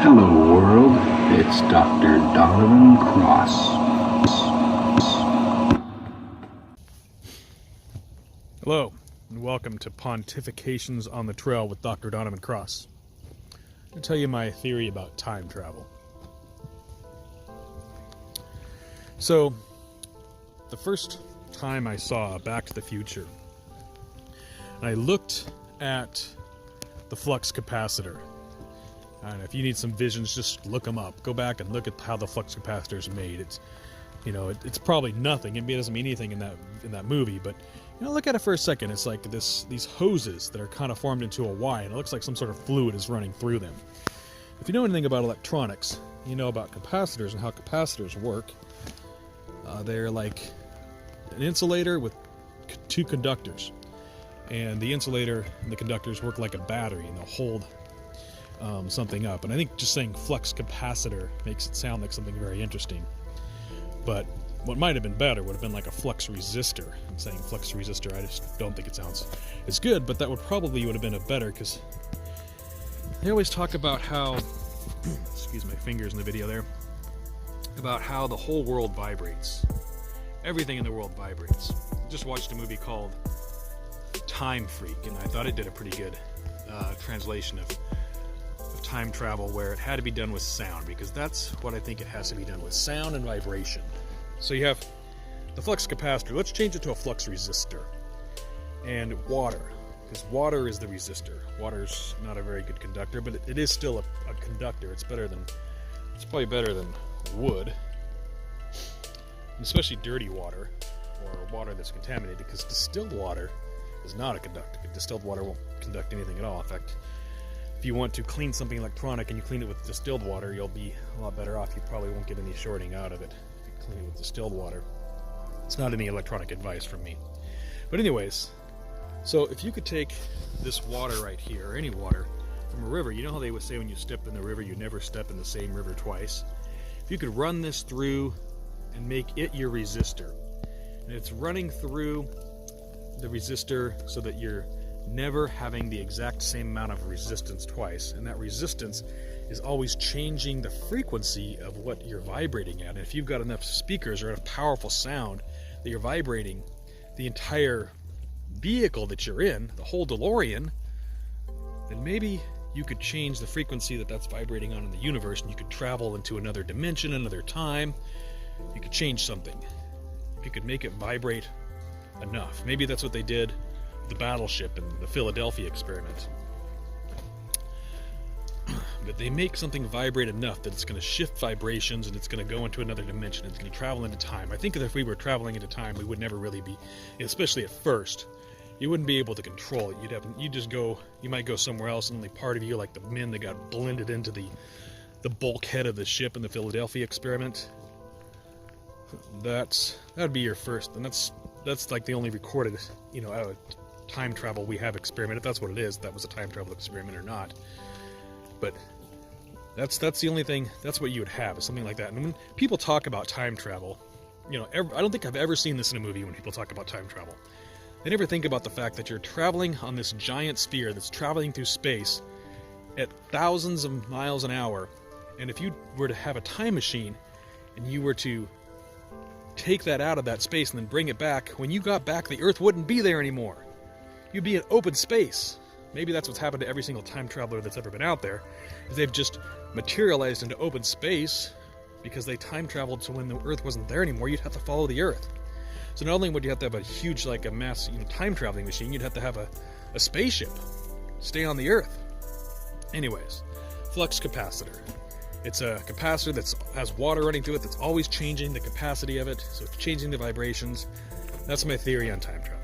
Hello world, it's Dr. Donovan Cross. Hello, and welcome to Pontifications on the Trail with Dr. Donovan Cross. I'll tell you my theory about time travel. So, the first time I saw Back to the Future, and I looked at the flux capacitor. And if you need some visions, just look them up. Go back and look at how the flux capacitor is made. It's probably nothing. It doesn't mean anything in that movie, but look at it for a second. It's like these hoses that are kind of formed into a Y, and it looks like some sort of fluid is running through them. If you know anything about electronics, you know about capacitors and how capacitors work. They're like an insulator with two conductors, and the insulator and the conductors work like a battery, and they'll hold something up. And I think just saying flux capacitor makes it sound like something very interesting. But what might have been better would have been like a flux resistor. I'm saying flux resistor, I just don't think it sounds as good, but that would have been a better, because they always talk about how, excuse my fingers in the video there, about how the whole world vibrates. Everything in the world vibrates. I just watched a movie called Time Freak, and I thought it did a pretty good translation of time travel, where it had to be done with sound, because that's what I think it has to be done with, sound and vibration. So you have the flux capacitor. Let's change it to a flux resistor. And water, because water is the resistor. Water's not a very good conductor, but it is still a conductor. It's probably better than wood, and especially dirty water, or water that's contaminated, because distilled water is not a conductor. Distilled water won't conduct anything at all. In fact, if you want to clean something electronic and you clean it with distilled water, you'll be a lot better off. You probably won't get any shorting out of it if you clean it with distilled water. It's not any electronic advice from me. But anyways, so if you could take this water right here, or any water, from a river, you know how they would say when you step in the river, you never step in the same river twice? If you could run this through and make it your resistor, and it's running through the resistor so that you're never having the exact same amount of resistance twice, and that resistance is always changing the frequency of what you're vibrating at. And if you've got enough speakers or enough powerful sound that you're vibrating the entire vehicle that you're in, the whole DeLorean, then maybe you could change the frequency that's vibrating on in the universe, and you could travel into another dimension, another time. You could change something. You could make it vibrate enough. Maybe that's what they did with the battleship and the Philadelphia experiment. But they make something vibrate enough that it's going to shift vibrations, and it's going to go into another dimension. It's going to travel into time. I think that if we were traveling into time, we would never really be, especially at first, you wouldn't be able to control it. You might go somewhere else, and only part of you, like the men that got blended into the bulkhead of the ship in the Philadelphia experiment. That'd be your first, and that's like the only recorded, time travel we have experiment. If that's what it is, that was a time travel experiment or not. But that's the only thing. That's what you would have, is something like that. And when people talk about time travel, I don't think I've ever seen this in a movie when people talk about time travel. They never think about the fact that you're traveling on this giant sphere that's traveling through space at thousands of miles an hour. And if you were to have a time machine and you were to take that out of that space and then bring it back, when you got back, the Earth wouldn't be there anymore. You'd be in open space. Maybe that's what's happened to every single time traveler that's ever been out there, is they've just materialized into open space because they time traveled to when the Earth wasn't there anymore. You'd have to follow the Earth. So not only would you have to have a huge, like a mass, time traveling machine, you'd have to have a spaceship stay on the Earth. Anyways, flux capacitor. It's a capacitor that has water running through it that's always changing the capacity of it, so it's changing the vibrations. That's my theory on time travel.